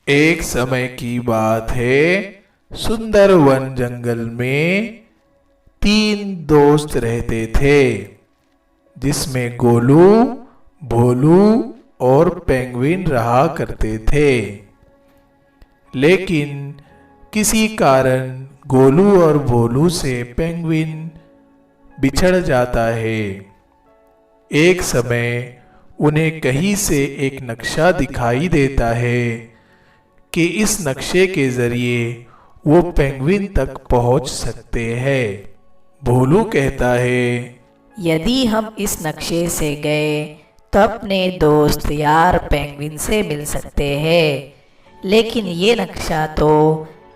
एक समय की बात है। सुंदर वन जंगल में तीन दोस्त रहते थे, जिसमें गोलू, भोलू और पेंगुइन रहा करते थे। लेकिन किसी कारण गोलू और भोलू से पेंगुइन बिछड़ जाता है। एक समय उन्हें कहीं से एक नक्शा दिखाई देता है कि इस नक्शे के जरिए वो पेंगुइन तक पहुंच सकते हैं। भोलू कहता है, यदि हम इस नक्शे से गए तो अपने दोस्त यार पेंगुइन से मिल सकते हैं, लेकिन ये नक्शा तो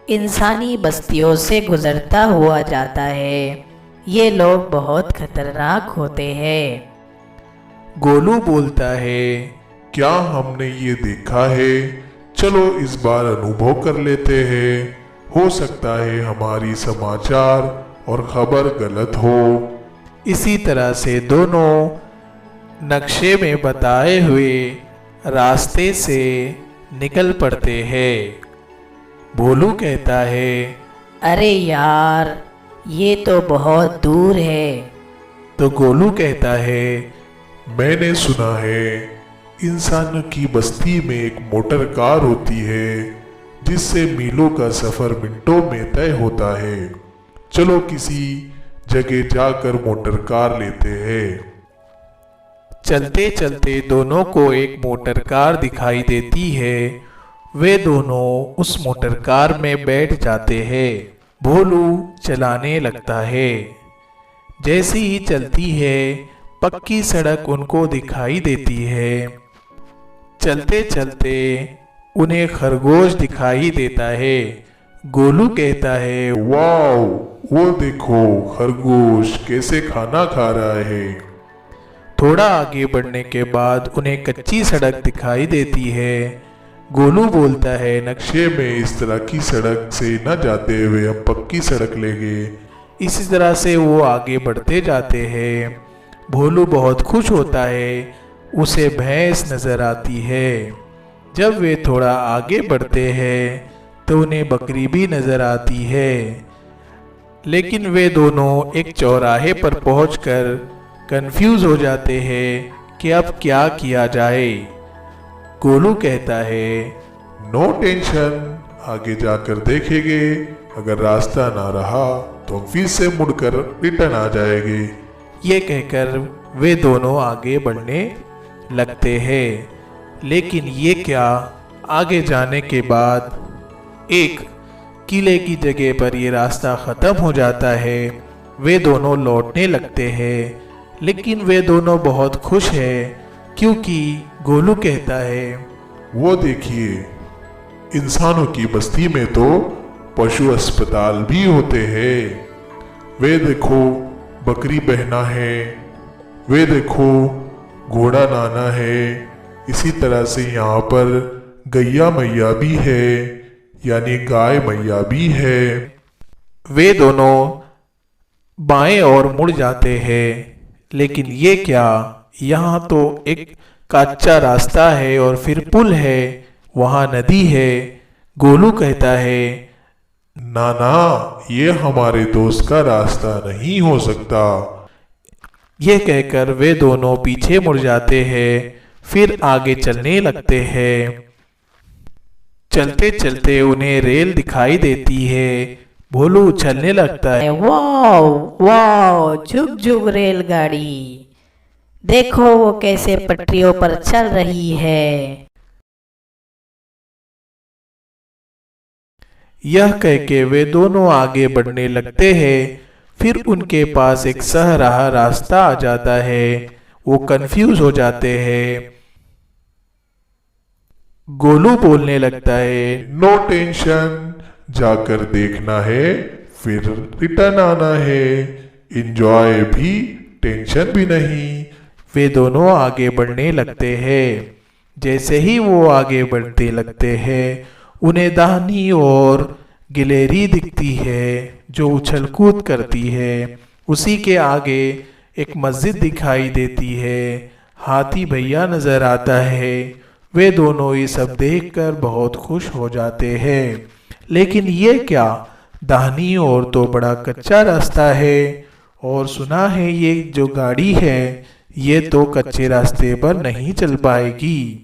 इंसानी बस्तियों से गुजरता हुआ जाता है। ये लोग बहुत खतरनाक होते हैं। गोलू बोलता है, क्या हमने ये देखा है? चलो इस बार अनुभव कर लेते हैं। हो सकता है हमारी समाचार और खबर गलत हो। इसी तरह से दोनों नक्शे में बताए हुए रास्ते से निकल पड़ते हैं। भोलू कहता है, अरे यार, ये तो बहुत दूर है। तो गोलू कहता है, मैंने सुना है इंसानों की बस्ती में एक मोटर कार होती है जिससे मीलों का सफर मिनटों में तय होता है। चलो किसी जगह जाकर मोटर कार लेते हैं। चलते चलते दोनों को एक मोटर कार दिखाई देती है। वे दोनों उस मोटर कार में बैठ जाते हैं। भोलू चलाने लगता है। जैसे ही चलती है, पक्की सड़क उनको दिखाई देती है। चलते चलते उन्हें खरगोश दिखाई देता है। गोलू कहता है, वाओ, वो देखो खरगोश कैसे खाना खा रहा है। थोड़ा आगे बढ़ने के बाद उन्हें कच्ची सड़क दिखाई देती है। गोलू बोलता है, नक्शे में इस तरह की सड़क से न जाते हुए हम पक्की सड़क ले गए। इसी तरह से वो आगे बढ़ते जाते हैं। भोलू बहुत खुश होता है। उसे भैंस नजर आती है। जब वे थोड़ा आगे बढ़ते हैं तो उन्हें बकरी भी नजर आती है। लेकिन वे दोनों एक चौराहे पर पहुंचकर कंफ्यूज हो जाते हैं कि अब क्या किया जाए। गोलू कहता है, नो टेंशन, आगे जाकर देखेंगे। अगर रास्ता ना रहा तो हम फिर से मुड़कर रिटर्न आ जाएंगे। ये कहकर वे दोनों आगे बढ़ने लगते हैं। लेकिन ये क्या, आगे जाने के बाद एक किले की जगह पर ये रास्ता ख़त्म हो जाता है। वे दोनों लौटने लगते हैं। लेकिन वे दोनों बहुत खुश हैं, क्योंकि गोलू कहता है, वो देखिए, इंसानों की बस्ती में तो पशु अस्पताल भी होते हैं। वे देखो बकरी बहना है, वे देखो घोड़ा नाना है। इसी तरह से यहाँ पर गैया मैया भी है, यानी गाय मैया भी है। वे दोनों बाएं ओर मुड़ जाते हैं। लेकिन ये क्या, यहाँ तो एक कच्चा रास्ता है और फिर पुल है, वहाँ नदी है। गोलू कहता है, नाना, ये हमारे दोस्त का रास्ता नहीं हो सकता। ये कहकर वे दोनों पीछे मुड़ जाते हैं। फिर आगे चलने लगते हैं। चलते चलते उन्हें रेल दिखाई देती है। भोलू उछलने लगता है। वाओ वाओ, झुक झुक रेलगाड़ी, देखो वो कैसे पटरियों पर चल रही है। यह कह के वे दोनों आगे बढ़ने लगते हैं। फिर उनके पास एक सहराहा रास्ता आ जाता है। वो कंफ्यूज हो जाते हैं। गोलू बोलने लगता है, नो टेंशन, जाकर देखना है फिर रिटर्न आना है। एंजॉय भी, टेंशन भी नहीं। वे दोनों आगे बढ़ने लगते हैं। जैसे ही वो आगे बढ़ते लगते हैं, उन्हें दाहिनी ओर गिलहरी दिखती है जो उछल कूद करती है। उसी के आगे एक मस्जिद दिखाई देती है। हाथी भैया नजर आता है। वे दोनों ये सब देखकर बहुत खुश हो जाते हैं। लेकिन ये क्या, दाहिनी ओर तो बड़ा कच्चा रास्ता है और सुना है ये जो गाड़ी है ये तो कच्चे रास्ते पर नहीं चल पाएगी।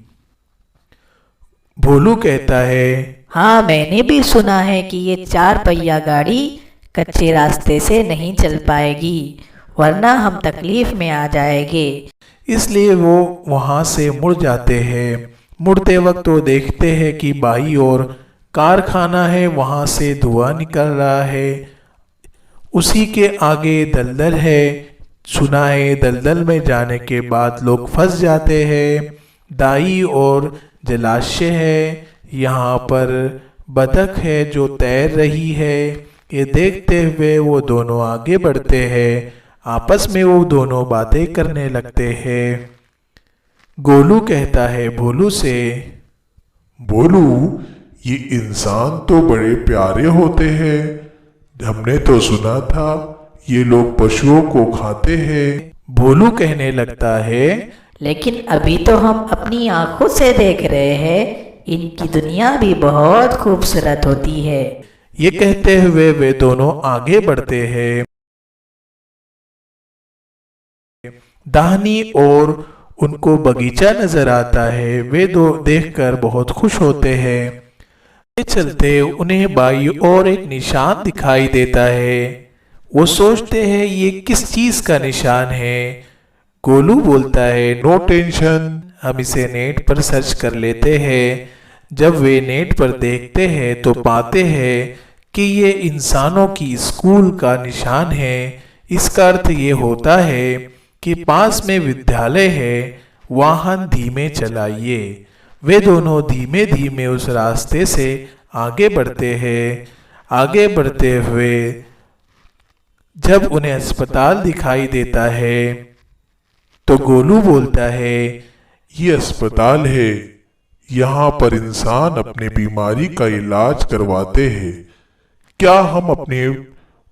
भोलू कहता है, हाँ, मैंने भी सुना है कि ये 4 पहिया गाड़ी कच्चे रास्ते से नहीं चल पाएगी, वरना हम तकलीफ में आ जाएंगे। इसलिए वो वहां से मुड़ जाते हैं। मुड़ते वक्त वो देखते हैं कि बाई और कारखाना है, वहां से धुआं निकल रहा है। उसी के आगे दलदल है। सुना है दलदल में जाने के बाद लोग फंस जाते हैं। दाई और जलाशय है, यहाँ पर बतख है जो तैर रही है। ये देखते हुए वो दोनों आगे बढ़ते हैं। आपस में वो दोनों बातें करने लगते हैं। गोलू कहता है भोलू से, बोलू, ये इंसान तो बड़े प्यारे होते हैं। हमने तो सुना था ये लोग पशुओं को खाते हैं। भोलू कहने लगता है, लेकिन अभी तो हम अपनी आंखों से देख रहे हैं, इनकी दुनिया भी बहुत खूबसूरत होती है। ये कहते हुए वे दोनों आगे बढ़ते हैं। दाहिनी ओर उनको बगीचा नजर आता है। वे दो देखकर बहुत खुश होते हैं। चलते उन्हें बाई और एक निशान दिखाई देता है। वो सोचते हैं ये किस चीज का निशान है। गोलू बोलता है, नो टेंशन, हम इसे नेट पर सर्च कर लेते हैं। जब वे नेट पर देखते हैं तो पाते हैं कि ये इंसानों की स्कूल का निशान है। इसका अर्थ ये होता है कि पास में विद्यालय है, वाहन धीमे चलाइए। वे दोनों धीमे धीमे उस रास्ते से आगे बढ़ते हैं। आगे बढ़ते हुए जब उन्हें अस्पताल दिखाई देता है तो गोलू बोलता है, ये अस्पताल है, यहाँ पर इंसान अपने बीमारी का इलाज करवाते हैं। क्या हम अपने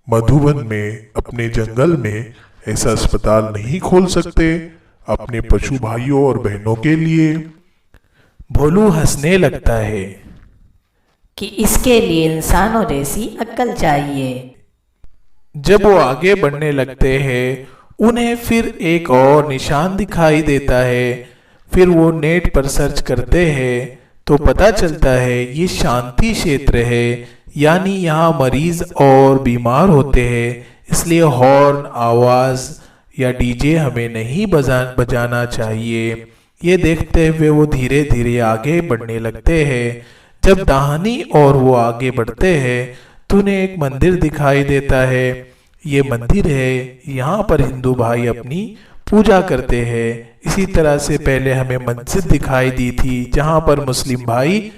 मधुबन में, अपने जंगल में ऐसा अस्पताल नहीं खोल सकते अपने पशु भाइयों और बहनों के लिए? भोलू हंसने लगता है कि इसके लिए इंसानों जैसी अक्ल चाहिए। जब वो आगे बढ़ने लगते हैं उन्हें फिर एक और निशान दिखाई देता है। फिर वो नेट पर सर्च करते हैं तो पता चलता है ये शांति क्षेत्र है, यानी यहाँ मरीज और बीमार होते हैं, इसलिए हॉर्न, आवाज या डीजे हमें नहीं बजाना चाहिए। ये देखते हुए वो धीरे धीरे आगे बढ़ने लगते हैं। जब दाहिनी और वो आगे बढ़ते हैं तो उन्हें एक मंदिर दिखाई देता है। ये मंदिर है, यहाँ पर हिंदू भाई अपनी पूजा करते हैं। इसी तरह से पहले हमें मस्जिद दिखाई दी थी जहाँ पर मुस्लिम भाई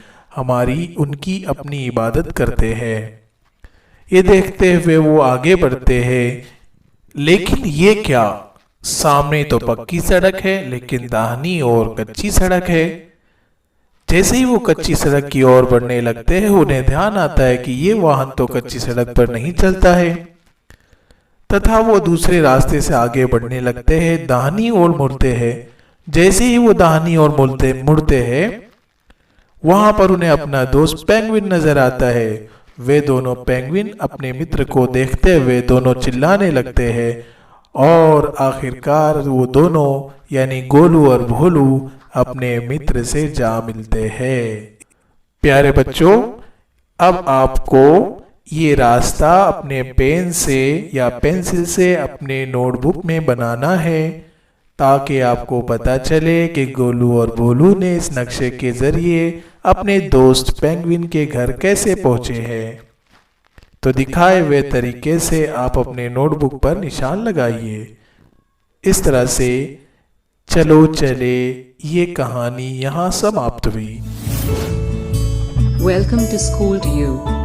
उनकी अपनी इबादत करते हैं। ये देखते हुए वो आगे बढ़ते हैं। लेकिन ये क्या, सामने तो पक्की सड़क है लेकिन दाहिनी ओर कच्ची सड़क है। जैसे ही वो कच्ची सड़क की ओर बढ़ने लगते हैं उन्हें ध्यान आता है कि ये वाहन तो कच्ची सड़क पर नहीं चलता है, तथा वो दूसरे रास्ते से आगे बढ़ने लगते हैं। दाहिनी ओर मुड़ते हैं। जैसे ही वो दाहिनी ओर मुड़ते हैं वहां पर उन्हें अपना दोस्त पेंगुइन नजर आता है। वे दोनों पेंगुइन अपने मित्र को देखते हुए दोनों चिल्लाने लगते हैं और आखिरकार वो दोनों यानी गोलू और भोलू अपने मित्र से जा मिलते हैं। प्यारे बच्चों, अब आपको ये रास्ता अपने पेन से या पेंसिल से अपने नोटबुक में बनाना है ताकि आपको पता चले कि गोलू और भोलू ने इस नक्शे के जरिए अपने दोस्त पेंगुइन के घर कैसे पहुंचे हैं। तो दिखाए हुए तरीके से आप अपने नोटबुक पर निशान लगाइए। इस तरह से चलो चले ये कहानी यहाँ समाप्त हुई। Welcome to School to You.